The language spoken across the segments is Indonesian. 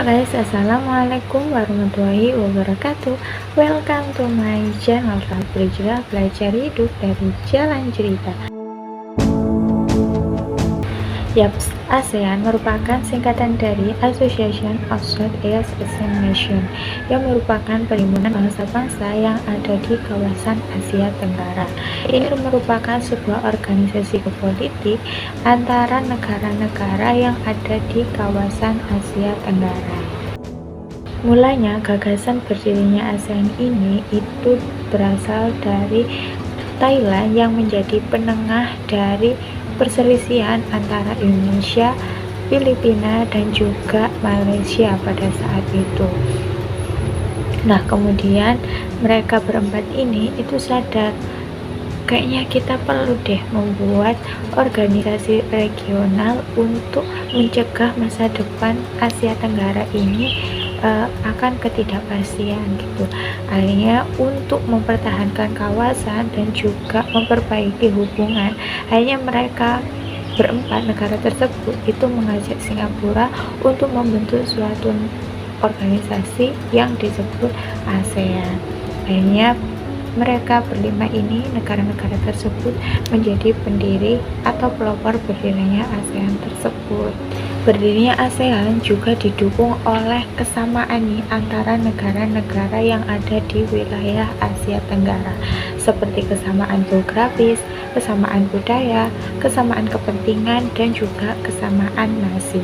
Guys, assalamualaikum warahmatullahi wabarakatuh. Welcome to my channel Belajar Belajar Hidup dari Jalan Cerita. Yaps, ASEAN merupakan singkatan dari Association of Southeast Asian Nations, yang merupakan perhimpunan bangsa-bangsa yang ada di kawasan Asia Tenggara. Ini merupakan sebuah organisasi politik antara negara-negara yang ada di kawasan Asia Tenggara. Mulanya gagasan berdirinya ASEAN ini itu berasal dari Thailand yang menjadi penengah dari perselisihan antara Indonesia, Filipina, dan juga Malaysia pada saat itu. Nah, kemudian mereka berempat ini itu sadar, kayaknya kita perlu deh membuat organisasi regional untuk mencegah masa depan Asia Tenggara ini akan ketidakpastian gitu. Akhirnya untuk mempertahankan kawasan dan juga memperbaiki hubungan, akhirnya mereka berempat negara tersebut itu mengajak Singapura untuk membentuk suatu organisasi yang disebut ASEAN. Akhirnya mereka berlima ini, negara-negara tersebut, menjadi pendiri atau pelopor berdirinya ASEAN tersebut. Berdirinya ASEAN juga didukung oleh kesamaan nih antara negara-negara yang ada di wilayah Asia Tenggara, seperti kesamaan geografis, kesamaan budaya, kesamaan kepentingan, dan juga kesamaan nasib.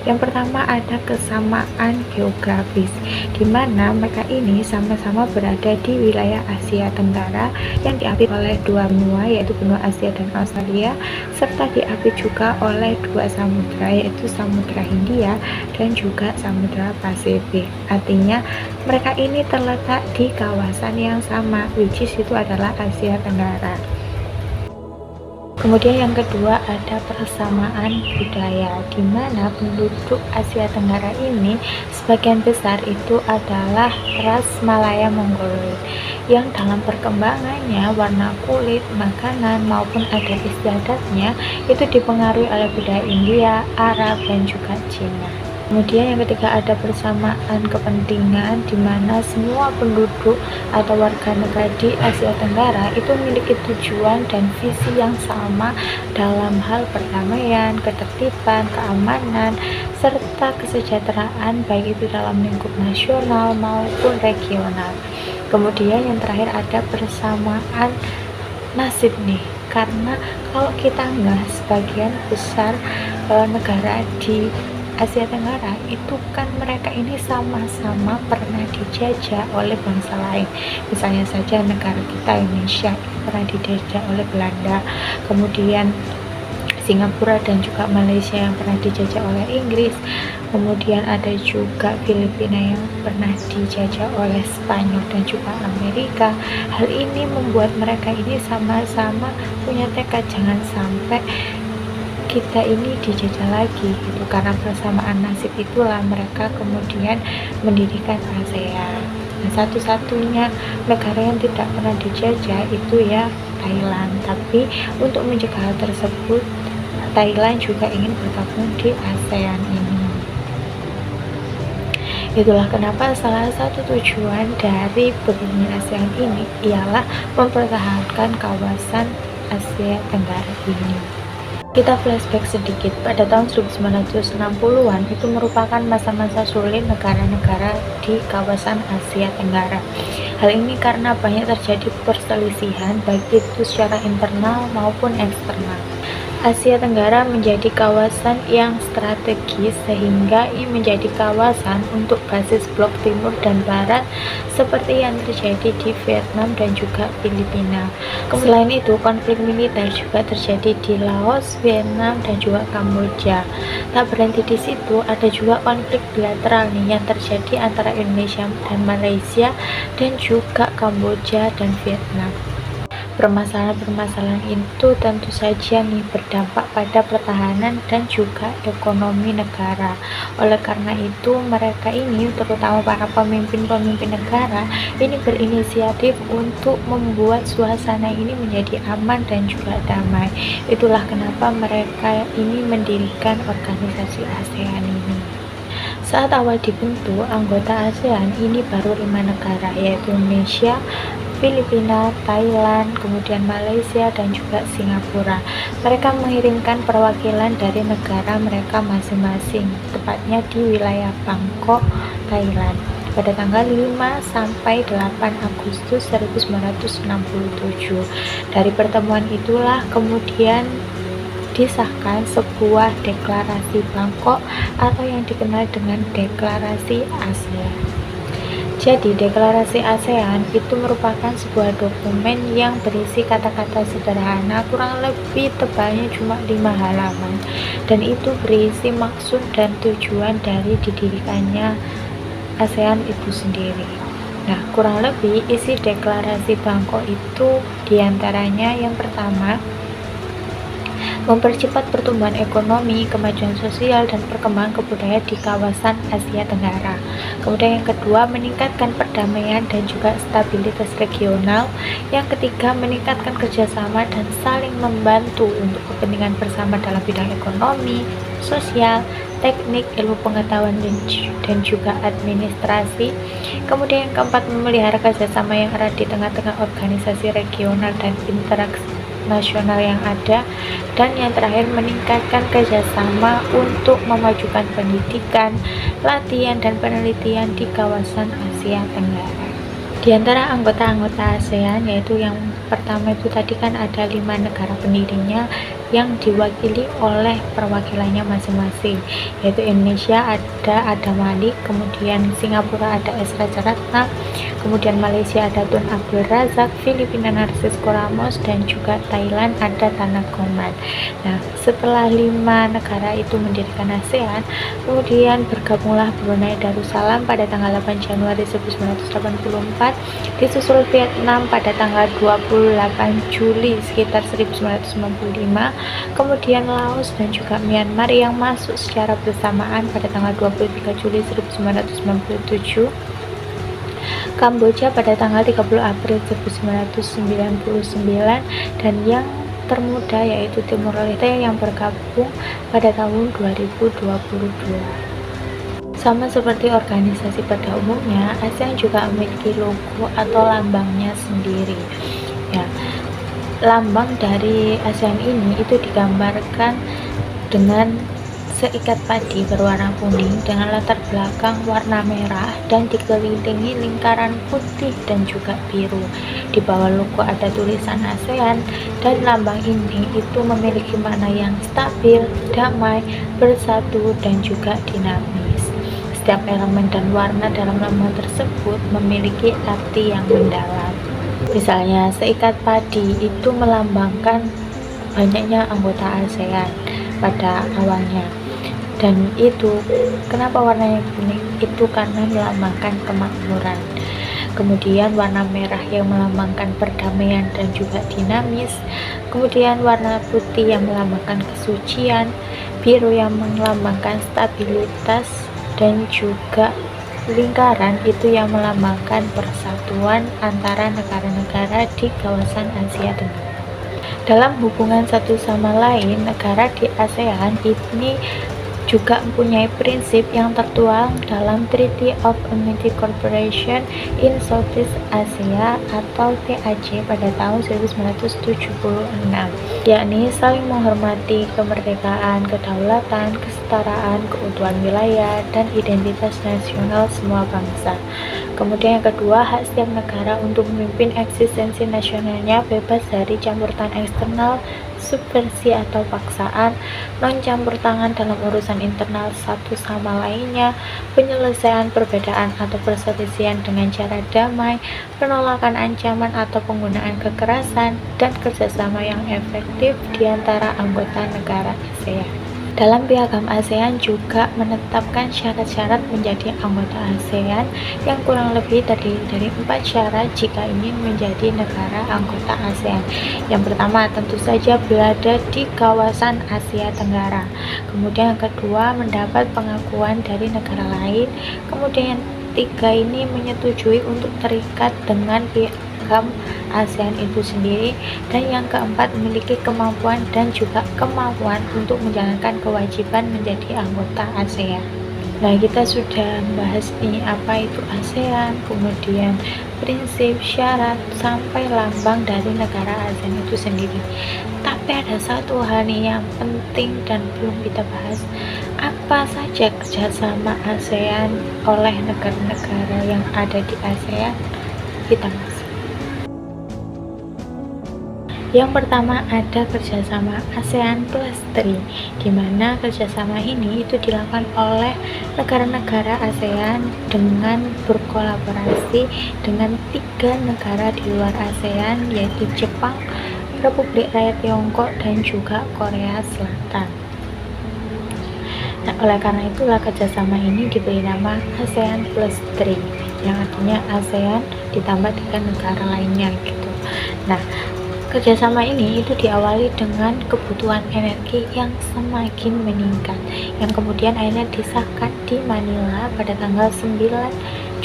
Yang pertama ada kesamaan geografis, di mana mereka ini sama-sama berada di wilayah Asia Tenggara yang diapit oleh dua benua, yaitu benua Asia dan Australia, serta diapit juga oleh dua samudra, yaitu Samudra Hindia dan juga Samudra Pasifik. Artinya mereka ini terletak di kawasan yang sama, which is itu adalah Asia Tenggara. Kemudian yang kedua ada persamaan budaya, di mana penduduk Asia Tenggara ini sebagian besar itu adalah ras Malaya Mongoloid, yang dalam perkembangannya warna kulit, makanan maupun adat istiadatnya itu dipengaruhi oleh budaya India, Arab, dan juga Cina. Kemudian yang ketiga ada persamaan kepentingan, di mana semua penduduk atau warga negara di Asia Tenggara itu memiliki tujuan dan visi yang sama dalam hal perdamaian, ketertiban, keamanan, serta kesejahteraan baik itu dalam lingkup nasional maupun regional. Kemudian yang terakhir ada persamaan nasib nih, karena kalau kita nggak sebagian besar negara di Asia Tenggara itu kan mereka ini sama-sama pernah dijajah oleh bangsa lain. Misalnya saja negara kita Indonesia pernah dijajah oleh Belanda, kemudian Singapura dan juga Malaysia yang pernah dijajah oleh Inggris, kemudian ada juga Filipina yang pernah dijajah oleh Spanyol dan juga Amerika. Hal ini membuat mereka ini sama-sama punya tekad jangan sampai kita ini dijajah lagi gitu. Karena persamaan nasib itulah mereka kemudian mendirikan ASEAN. Nah, satu-satunya negara yang tidak pernah dijajah itu ya Thailand. Tapi untuk mencegah hal tersebut, Thailand juga ingin bergabung di ASEAN ini. Itulah kenapa salah satu tujuan dari berdirinya ASEAN ini ialah mempertahankan kawasan Asia Tenggara ini. Kita flashback sedikit, pada tahun 1960-an itu merupakan masa-masa sulit negara-negara di kawasan Asia Tenggara. Hal ini karena banyak terjadi perselisihan baik itu secara internal maupun eksternal. Asia Tenggara menjadi kawasan yang strategis sehingga ini menjadi kawasan untuk basis blok timur dan barat seperti yang terjadi di Vietnam dan juga Filipina. Selain itu, konflik militer juga terjadi di Laos, Vietnam, dan juga Kamboja. Tak berhenti di situ, ada juga konflik bilateral nih yang terjadi antara Indonesia dan Malaysia dan juga Kamboja dan Vietnam. Permasalahan-permasalahan itu tentu saja nih berdampak pada pertahanan dan juga ekonomi negara. Oleh karena itu, mereka ini, terutama para pemimpin-pemimpin negara, ini berinisiatif untuk membuat suasana ini menjadi aman dan juga damai. Itulah kenapa mereka ini mendirikan organisasi ASEAN ini. Saat awal dibentuk, anggota ASEAN ini baru 5 negara, yaitu Indonesia, Filipina, Thailand, kemudian Malaysia, dan juga Singapura. Mereka mengirimkan perwakilan dari negara mereka masing-masing, tepatnya di wilayah Bangkok, Thailand, pada tanggal 5 sampai 8 Agustus 1967. Dari pertemuan itulah kemudian disahkan sebuah deklarasi Bangkok atau yang dikenal dengan deklarasi ASEAN. Jadi, deklarasi ASEAN itu merupakan sebuah dokumen yang berisi kata-kata sederhana, kurang lebih tebalnya cuma 5 halaman, dan itu berisi maksud dan tujuan dari didirikannya ASEAN itu sendiri. Nah, kurang lebih isi deklarasi Bangkok itu diantaranya yang pertama, mempercepat pertumbuhan ekonomi, kemajuan sosial, dan perkembangan kebudayaan di kawasan Asia Tenggara. Kemudian yang kedua, meningkatkan perdamaian dan juga stabilitas regional. Yang ketiga, meningkatkan kerjasama dan saling membantu untuk kepentingan bersama dalam bidang ekonomi, sosial, teknik, ilmu pengetahuan, dan juga administrasi. Kemudian yang keempat, memelihara kerjasama yang erat di tengah-tengah organisasi regional dan interaksi nasional yang ada. Dan yang terakhir, meningkatkan kerjasama untuk memajukan pendidikan, latihan, dan penelitian di kawasan Asia Tenggara. Di antara anggota-anggota ASEAN, yaitu yang pertama itu tadi kan ada 5 negara pendirinya yang diwakili oleh perwakilannya masing-masing, yaitu Indonesia ada Adam Malik, kemudian Singapura ada S. Rajaratnam, kemudian Malaysia ada Tun Abdul Razak, Filipina Narcisco Ramos, dan juga Thailand ada Tanagoman. Nah, setelah 5 negara itu mendirikan ASEAN, kemudian bergabunglah Brunei Darussalam pada tanggal 8 Januari 1984, disusul Vietnam pada tanggal 28 Juli sekitar 1995, kemudian Laos dan juga Myanmar yang masuk secara bersamaan pada tanggal 23 Juli 1997, Kamboja pada tanggal 30 April 1999, dan yang termuda yaitu Timur Leste yang bergabung pada tahun 2022. Sama seperti organisasi pada umumnya, ASEAN juga memiliki logo atau lambangnya sendiri. Ya, lambang dari ASEAN ini itu digambarkan dengan seikat padi berwarna kuning dengan latar belakang warna merah dan dikelilingi lingkaran putih dan juga biru. Di bawah logo ada tulisan ASEAN, dan lambang ini itu memiliki makna yang stabil, damai, bersatu, dan juga dinamis. Setiap elemen dan warna dalam lambang tersebut memiliki arti yang mendalam. Misalnya, seikat padi itu melambangkan banyaknya anggota ASEAN pada awalnya, dan itu kenapa warnanya kuning, itu karena melambangkan kemakmuran. Kemudian warna merah yang melambangkan perdamaian dan juga dinamis, kemudian warna putih yang melambangkan kesucian, biru yang melambangkan stabilitas, dan juga lingkaran itu yang melambangkan persatuan antara negara-negara di kawasan Asia Tenggara. Dalam hubungan satu sama lain, negara di ASEAN ini juga mempunyai prinsip yang tertuang dalam Treaty of Amity Cooperation in Southeast Asia atau TAC pada tahun 1976, yakni saling menghormati kemerdekaan, kedaulatan, kesetaraan, keutuhan wilayah, dan identitas nasional semua bangsa. Kemudian yang kedua, hak setiap negara untuk memimpin eksistensi nasionalnya bebas dari campur tangan eksternal, subversi atau paksaan, non-campur tangan dalam urusan internal satu sama lainnya, penyelesaian perbedaan atau perselisihan dengan cara damai, penolakan ancaman atau penggunaan kekerasan, dan kerjasama yang efektif di antara anggota negara ASEAN. Dalam Piagam ASEAN juga menetapkan syarat-syarat menjadi anggota ASEAN yang kurang lebih terdiri dari 4 syarat jika ingin menjadi negara anggota ASEAN. Yang pertama, tentu saja berada di kawasan Asia Tenggara. Kemudian yang kedua, mendapat pengakuan dari negara lain. Kemudian yang ketiga ini menyetujui untuk terikat dengan Piagam ASEAN itu sendiri, dan yang keempat memiliki kemampuan dan juga kemauan untuk menjalankan kewajiban menjadi anggota ASEAN. Nah, kita sudah membahas nih apa itu ASEAN, kemudian prinsip, syarat, sampai lambang dari negara ASEAN itu sendiri. Tapi ada satu hal nih yang penting dan belum kita bahas. Apa saja kerjasama ASEAN oleh negara-negara yang ada di ASEAN? Kita bahas. Yang pertama ada kerjasama ASEAN Plus 3, di mana kerjasama ini itu dilakukan oleh negara-negara ASEAN dengan berkolaborasi dengan 3 negara di luar ASEAN, yaitu Jepang, Republik Rakyat Tiongkok, dan juga Korea Selatan. Nah, oleh karena itulah kerjasama ini diberi nama ASEAN Plus 3, yang artinya ASEAN ditambah 3 negara lainnya gitu. Nah, kerjasama ini itu diawali dengan kebutuhan energi yang semakin meningkat, yang kemudian akhirnya disahkan di Manila pada tanggal 9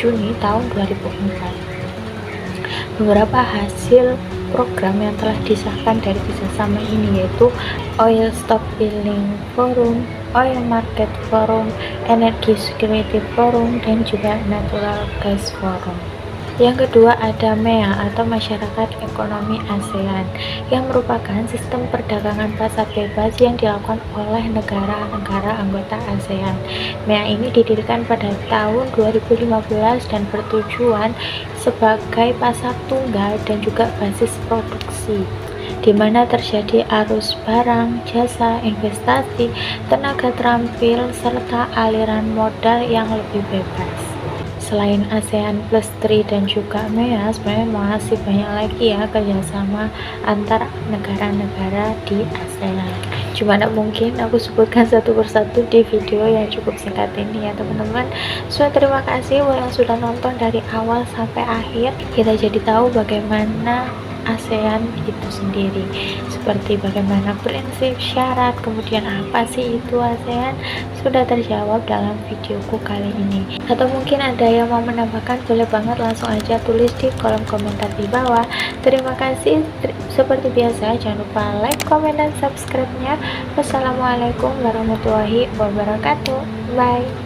Juni tahun 2004. Beberapa hasil program yang telah disahkan dari kerjasama ini yaitu Oil Stockpiling Forum, Oil Market Forum, Energy Security Forum, dan juga Natural Gas Forum. Yang kedua ada MEA atau Masyarakat Ekonomi ASEAN, yang merupakan sistem perdagangan pasar bebas yang dilakukan oleh negara-negara anggota ASEAN. MEA ini didirikan pada tahun 2015 dan bertujuan sebagai pasar tunggal dan juga basis produksi, di mana terjadi arus barang, jasa, investasi, tenaga terampil, serta aliran modal yang lebih bebas. Selain ASEAN Plus 3 dan juga MEA, sebenarnya masih banyak lagi ya kerjasama antar negara-negara di ASEAN. Cuma tidak mungkin aku sebutkan satu persatu di video yang cukup singkat ini ya teman-teman. So, terima kasih buat yang sudah nonton dari awal sampai akhir. Kita jadi tahu bagaimana ASEAN itu sendiri, seperti bagaimana prinsip, syarat, kemudian apa sih itu ASEAN, sudah terjawab dalam videoku kali ini. Atau mungkin ada yang mau menambahkan, boleh banget langsung aja tulis di kolom komentar di bawah. Terima kasih, seperti biasa jangan lupa like, komen, dan subscribe-nya. Wassalamualaikum warahmatullahi wabarakatuh. Bye.